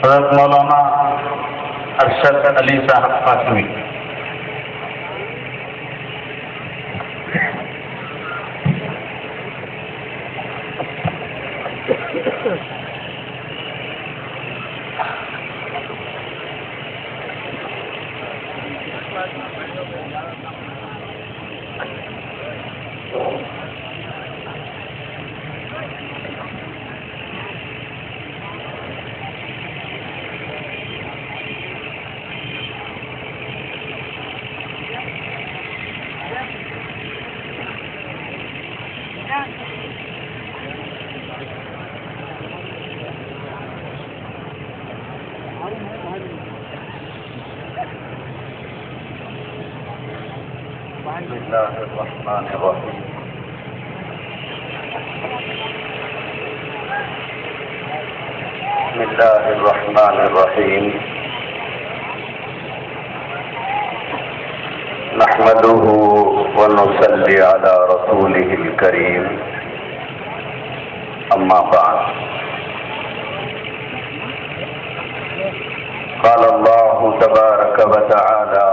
حضرت مولانا ارشد علی صاحب قاسمی. بسم اللہ الرحمن الرحیم. بسم اللہ الرحمن الرحیم. نحمده ونصلي على رسوله الكريم. اما بعد. قال الله تبارك وتعالى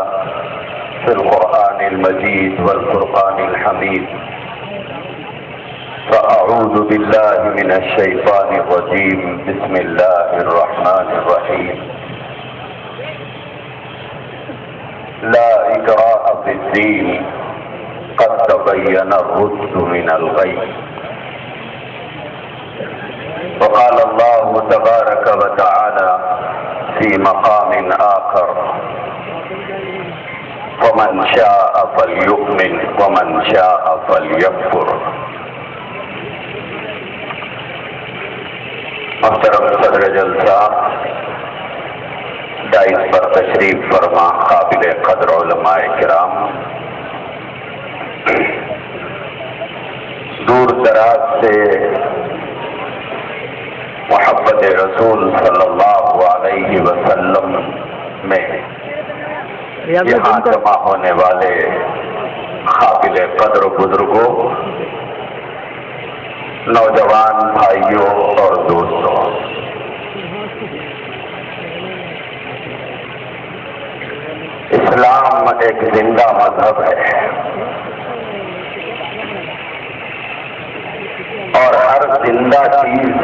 في القرآن المجيد والفرقان الحميد: فأعوذ بالله من الشيطان الرجيم. بسم الله الرحمن الرحيم. لا إكراه في الدين قد تبين الرشد من الغي. وقال الله تبارك وتعالى في مقام آخر: ومن شاء فليؤمن ومن شاء فليكفر. محترم صدر جلسہ، دائز پر تشریف فرما قابل قدر علماء کرام، دور دراز سے محبت رسول صلی اللہ علیہ وسلم میں یہاں جمع ہونے والے قابل قدر بزرگوں، نوجوان بھائیوں اور دوستوں، اسلام ایک زندہ مذہب ہے اور ہر زندہ چیز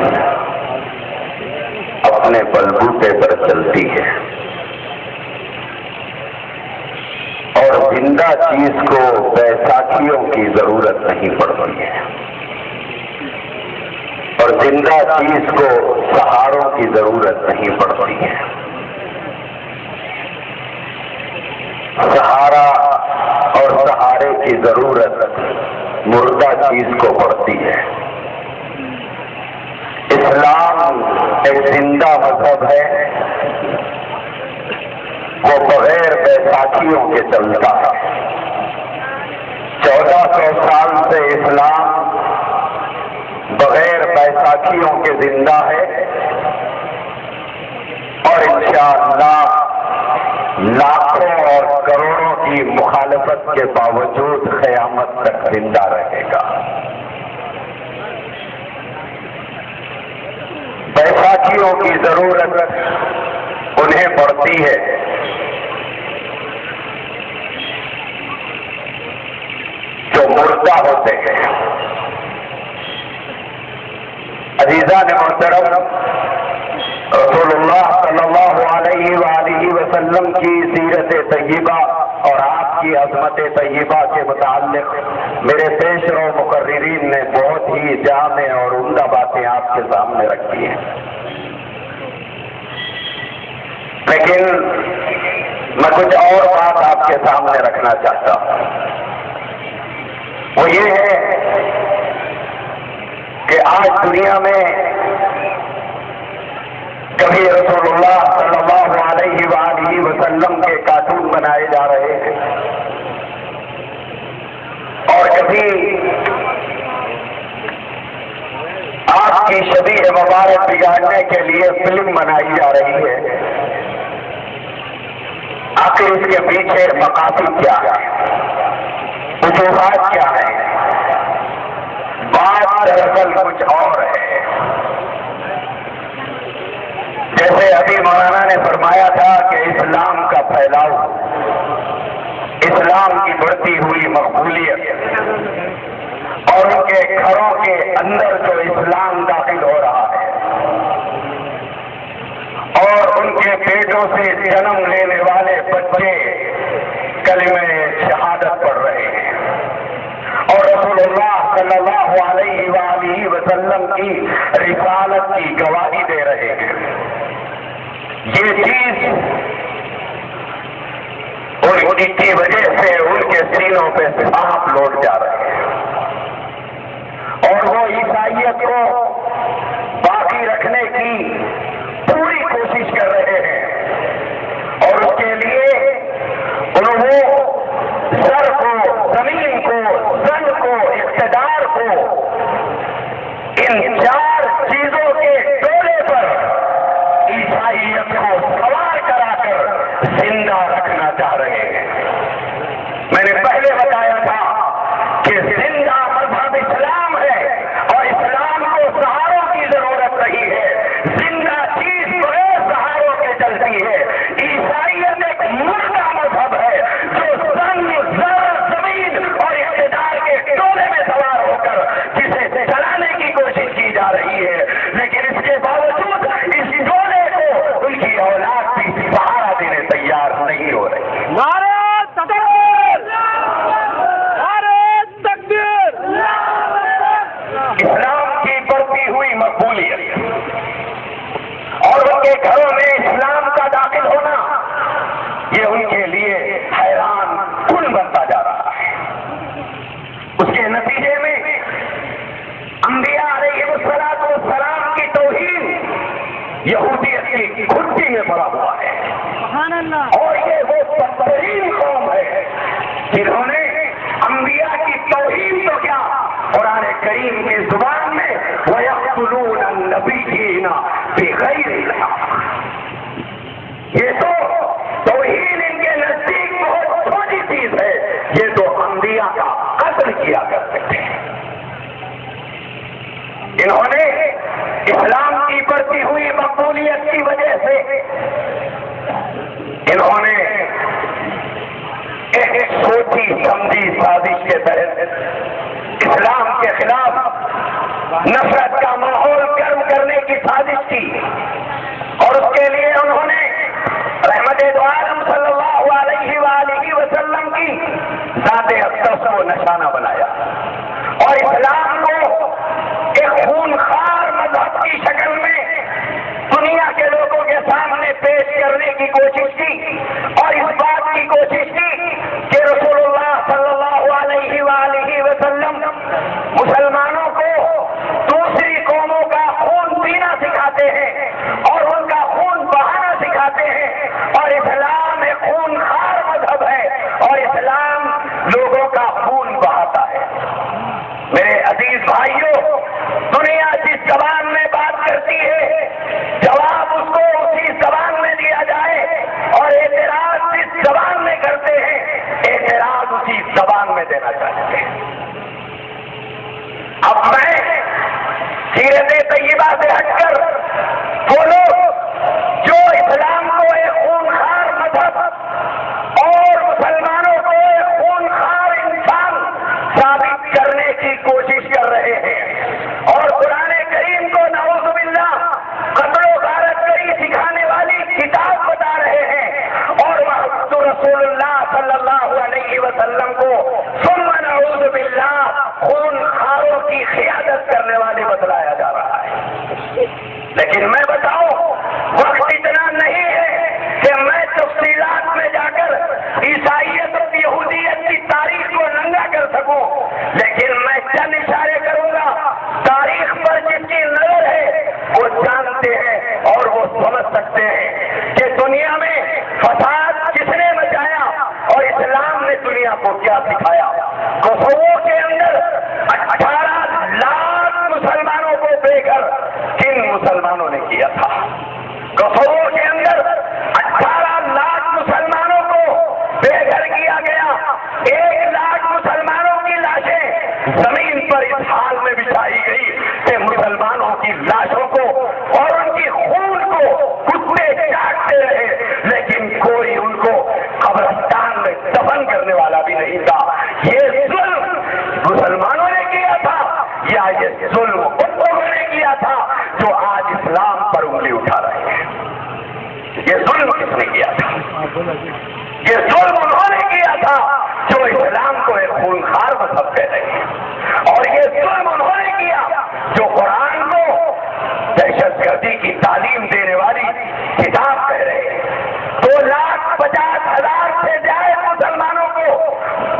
اپنے بلبوتے پر چلتی ہے، اور زندہ چیز کو بیساکھیوں کی ضرورت نہیں پڑتی ہے، اور زندہ چیز کو سہاروں کی ضرورت نہیں پڑتی ہے. سہارا اور سہارے کی ضرورت مردہ چیز کو پڑتی ہے. اسلام ایک زندہ مذہب ہے، وہ بغیر بیساکھیوں کے چلتا ہے. 1400 سال سے اسلام بغیر بیساکھیوں کے زندہ ہے، اور انشاءاللہ لاکھوں اور کروڑوں کی مخالفت کے باوجود قیامت تک زندہ رہے گا. بیساکھیوں کی ضرورت انہیں پڑتی ہے جو مردہ ہوتے ہیں. عزیزان محترم، رسول اللہ صلی اللہ علیہ وآلہ وسلم کی سیرت طیبہ اور آپ کی عظمت طیبہ کے متعلق میرے پیش رو مقررین نے بہت ہی جامع اور عمدہ باتیں آپ کے سامنے رکھی ہیں، لیکن میں کچھ اور بات آپ کے سامنے رکھنا چاہتا ہوں. وہ یہ ہے کہ آج دنیا میں کبھی رسول اللہ صلی اللہ علیہ وآلہ وسلم کے کارٹون بنائے جا رہے ہیں، اور کبھی آپ کی شبیہ مبارک بگاڑنے کے لیے فلم بنائی جا رہی ہے. آخر اس کے پیچھے مقاصد کیا ہے، وجوہات کیا ہے؟ بات دراصل کچھ اور ہے. جیسے ابھی مولانا نے فرمایا تھا کہ اسلام کا پھیلاؤ، اسلام کی بڑھتی ہوئی مقبولیت اور ان کے گھروں کے اندر جو اسلام داخل ہو رہا ہے اور ان کے پیٹوں سے جنم لینے والے بچے کلمہ شہادت پڑھ رہے ہیں اور رسول اللہ صلی اللہ علیہ وآلہ وسلم کی رسالت کی گواہی دے رہے ہیں، یہ چیز ان کی وجہ سے ان کے سینوں پہ سانپ لوٹ جا رہے ہیں اور وہ عیسائیت کو باقی رکھنے کی پوری کوشش کر رہے ہیں اور اس کے لیے انہوں سر کو، زمین کو، زن کو، اقتدار کو ان چار چیزوں کے ڈولے پر عیسائیت کو سوار کرا کر زندہ رکھنا چاہ رہے ہیں۔ میں نے پہلے بتایا تھا کہ زندہ مذہب اسلام ہے اور اسلام کو سہاروں کی ضرورت نہیں ہے، زندہ چیز بغیر سہاروں کے چلتی ہے۔ عیسائیت ایک مردہ مذہب ہے جو زن، زر، زمین اور اقتدار کے ٹولے میں سوار ہو کر جسے چلانے کی کوشش کی جا رہی ہے، لیکن اس کے باوجود اس ٹولے کو ان کی اولاد بھی سہارا دینے تیار نہیں ہو رہی۔ نعرہ تکبیر! نعرہ تکبیر! اسلام کی بڑھتی ہوئی مقبولیت اور ان کے گھروں میں اسلام کا داخل ہونا، یہ ان کے لیے حیران کن بنتا جا رہا ہے۔ اس کے نتیجے میں انبیاء علیہ السلام کی توہین یہودیت کی گھٹی میں پڑا ہوا ہے سبحان اللہ! اور یہ وہ بدترین قوم ہے جنہوں نے انبیاء کی توہین تو کیا، قرآن کریم کی زبان میں وَيَقْتُلُونَ النَّبِيِّينَ بِغَيْرِ الْحَقِّ، یہ تو توہین ان کے نزدیک بہت چھوٹی چیز ہے، یہ تو انبیاء کا قتل کیا کرتے تھے۔ انہوں نے اسلام کی بڑھتی ہوئی مقبولیت کی وجہ سے انہوں نے ایک سوچی سمجھی سازش کے تحت اسلام کے خلاف نفرت کا ماحول گرم کرنے کی سازش کی اور اس کے لیے انہوں نے رحمت دو عالم صلی اللہ علیہ وآلہ وسلم کی ذات اقدس کو نشانہ بنایا اور اسلام کو ایک خونخوار مذہب کی شکل میں دنیا کے لوگوں کے سامنے پیش کرنے کی کوشش کی اور اس بات کی کوشش کی کہ رسول اللہ صلی اللہ علیہ وآلہ وسلم مسلمانوں کو دوسری قوموں کا خون پینا سکھاتے ہیں اور ان کا خون بہانا سکھاتے ہیں اور اسلام ایک خونخوار مذہب ہے اور اسلام لوگوں کا خون بہاتا ہے۔ میرے عزیز بھائیوں، دنیا جس زبان میں بات کرتی ہے جواب اس کو اسی زبان میں دیا جائے اور اعتراض جس زبان میں کرتے ہیں اعتراض اسی زبان میں دینا چاہتے ہیں۔ اب میں سیرت طیبہ سے ہٹ کر وہ لوگ جو اسلام کو ایک خونخوار مذہب اور مسلمانوں کو ایک خونخوار انسان ثابت کرنے کی کوشش کر رہے ہیں اور قرآن کریم کو نعوذ باللہ قتل و غارت گری سکھانے والی کتاب بتا رہے ہیں اور وہ رسول اللہ صلی اللہ علیہ وسلم کو ثم نعوذ باللہ خونخواروں کی قیادت کرنے والے بتلایا جا رہا ہے۔ لیکن میں بتاؤں وقت اتنا نہیں ہے کہ میں تفصیلات میں جا کر عیسائیت اور یہودیت کی تاریخ کو ننگا کر سکوں، لیکن میں چند اشارے کروں گا۔ تاریخ پر جس کی نظر ہے وہ جانتے ہیں اور وہ سمجھ سکتے ہیں کہ دنیا میں فساد کس نے مچایا اور اسلام نے دنیا کو کیا سکھایا۔ کوسوو کے اندر 18 لاکھ مسلمانوں کو بے گھر کن مسلمانوں نے کیا تھا؟ کوسوو کے اندر 18 لاکھ مسلمانوں کو بے گھر کیا گیا، 1 لاکھ مسلمانوں کی لاشیں زمین پر اس حال میں بچھائی گئی کہ مسلمانوں کی لاشوں کو اور ان کی خون کو کتے آج اسلام پر انگلی اٹھا رہے ہیں. یہ ظلم کس نے کیا تھا؟ یہ ظلم انہوں نے کیا تھا جو اسلام کو ایک خونخوار مذہب کہہ رہے ہیں, اور یہ ظلم انہوں نے کیا جو قرآن کو دہشت گردی کی تعلیم دینے والی کتاب کہہ رہے ہیں. 2,50,000 سے زائد مسلمانوں کو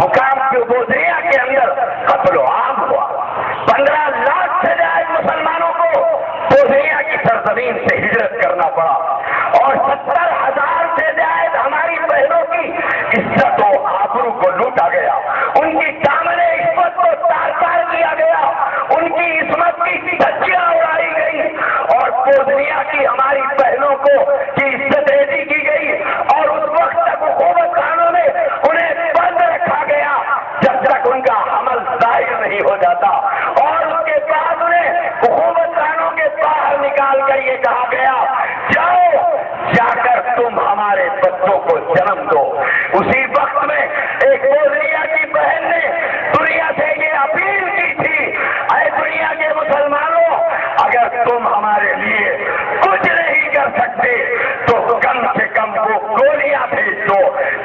حکام کی بوزنیا کے اندر قتل و عام ہوا. 15 لاکھ سے زائد مسلمانوں کو بوزنیا کی سرزمین سے ہجرت کرنا پڑا, اور 70,000 سے زائد ہماری بہنوں کی عزت و آبرو کو لوٹا گیا, ان کی دامن عزت کو تار کیا گیا, ان کی عصمت کی دھجیاں اڑائی گئی, اور بوزنیا کی ہماری بہنوں کو کی عزت ریزی کی گئی, اور اس وقت تک حکومت خانوں میں انہیں بند رکھا گیا جب تک ان کا حمل ظاہر نہیں ہو جاتا, اور اس کے بعد انہیں حکومت خانوں کے باہر نکال کر یہ کہا گیا جاؤ جا کر تم ہمارے بچوں کو جنم دو. اسی وقت میں ایک بوزنیا کی بہن نے دنیا سے یہ اپیل کی تھی, اے دنیا کے مسلمانوں, اگر تم ہمارے لیے کچھ نہیں کر سکتے تو کم سے کم وہ گولیاں بھیج دو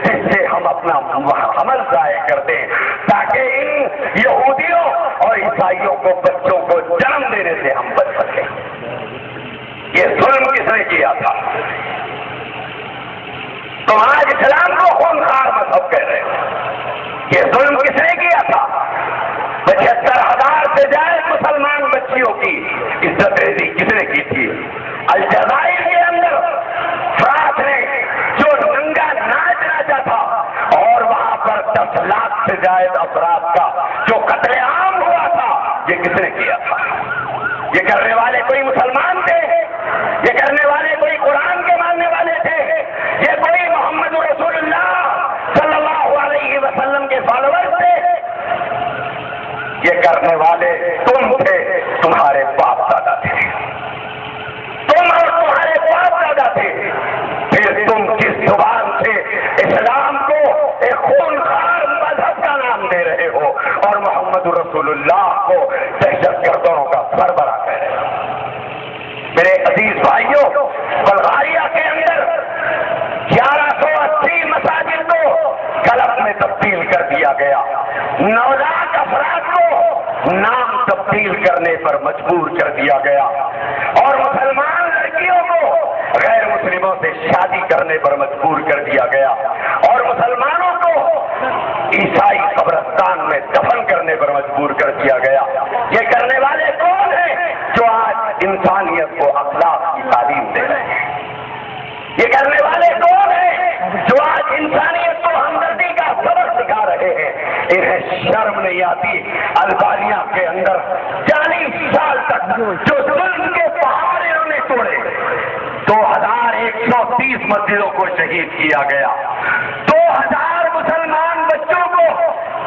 جس سے ہم اپنا حمل ضائع کر دیں, تاکہ ان یہودیوں اور عیسائیوں کو بچوں کو جنم دینے سے ہم بچ سکیں. یہ ظلم کس نے کیا تھا؟ تم آج اسلام کو خونخوار مذہب کہہ رہے ہو. یہ ظلم کس نے کیا تھا؟ 75,000 سے زائد مسلمان بچیوں کی عزت ریزی کس نے کی تھی؟ الجزائر کے اندر فرات نے جو ننگا ناچ ناچا تھا, اور وہاں پر 10 لاکھ سے زائد افراد کا جو قتل عام ہوا تھا, یہ کس نے کیا تھا؟ یہ کرنے والے کوئی مسلمان تھے؟ یہ کرنے والے کوئی قرآن کے ماننے والے تھے؟ یہ کوئی محمد رسول اللہ صلی اللہ علیہ وسلم کے فالوور تھے؟ یہ کرنے والے تم تھے, تمہارے باپ دادا تھے, تم اور تمہارے باپ دادا تھے. پھر تم کس زبان سے اسلام کو ایک خونخوار مذہب کا نام دے رہے ہو اور محمد رسول اللہ کو دہشت گردوں کا سربراہ کہہ رہے ہو؟ میرے عزیز بھائیوں, بلغاریہ کے اندر 1180 مساجد کو کلب میں تبدیل کر دیا گیا, 9 لاکھ افراد کو نام تبدیل کرنے پر مجبور کر دیا گیا, اور مسلمان لڑکیوں کو غیر مسلموں سے شادی کرنے پر مجبور کر دیا گیا, اور مسلمانوں کو عیسائی قبرستان میں دفن کرنے پر مجبور کر دیا گیا. یہ کرنے والے کون ہیں جو آج انسانیت کو اخلاق کی تعلیم دے رہے ہیں؟ یہ کرنے والے کون ہیں جو آج انسانیت کو ہمدردی کا سبق سکھا رہے ہیں؟ انہیں شرم نہیں آتی؟ البانیہ کے اندر 40 سال تک جو ظلم کے پہاڑ انہوں نے توڑے, 2130 مسجدوں کو شہید کیا گیا, 2000 مسلمان بچوں کو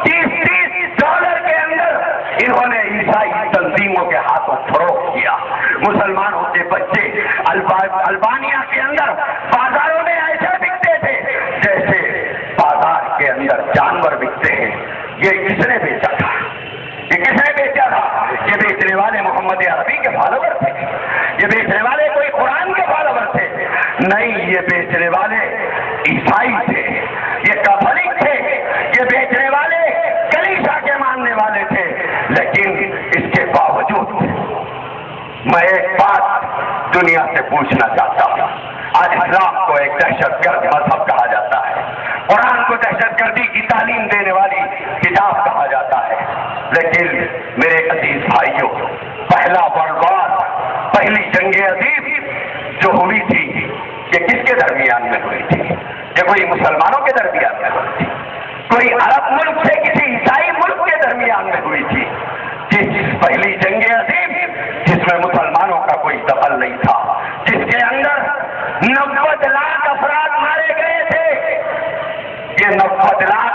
$30 کے اندر انہوں نے عیسائی تنظیموں کے ہاتھوں فروخت کیا. مسلمانوں کے بچے البانیہ کے اندر بازاروں میں ایسے بکتے تھے جیسے بازار کے اندر جانور بکتے ہیں. یہ کس نے بیچا تھا؟ یہ کس نے بیچا تھا؟ یہ بیچنے والے محمد عربی کے فالوور تھے, یہ بیچنے والے کوئی قرآن کے فالوور تھے نہیں, یہ بیچنے والے عیسائی تھے, یہ کیتھولک تھے, یہ بیچنے والے کلیسا کے ماننے والے تھے. لیکن اس کے باوجود میں ایک بات دنیا سے پوچھنا چاہتا ہوں. آج اسلام کو ایک دہشت گرد مذہب کہا جاتا ہے, قرآن کو دہشت گردی کی تعلیم دینے والی کتاب کہا جاتا ہے, لیکن میرے عزیز بھائیوں, پہلا ورلڈ وار, پہلی جنگ عظیم جو ہوئی تھی, یہ کس کے درمیان میں ہوئی تھی؟ یہ کوئی مسلمانوں کے درمیان میں ہوئی تھی؟ کوئی عرب ملک سے کسی عیسائی ملک کے درمیان میں ہوئی تھی؟ جس پہلی جنگ عظیم جس میں مسلمانوں کا کوئی دخل نہیں تھا, جس کے اندر 90 لاکھ افراد مارے گئے تھے, یہ 90 لاکھ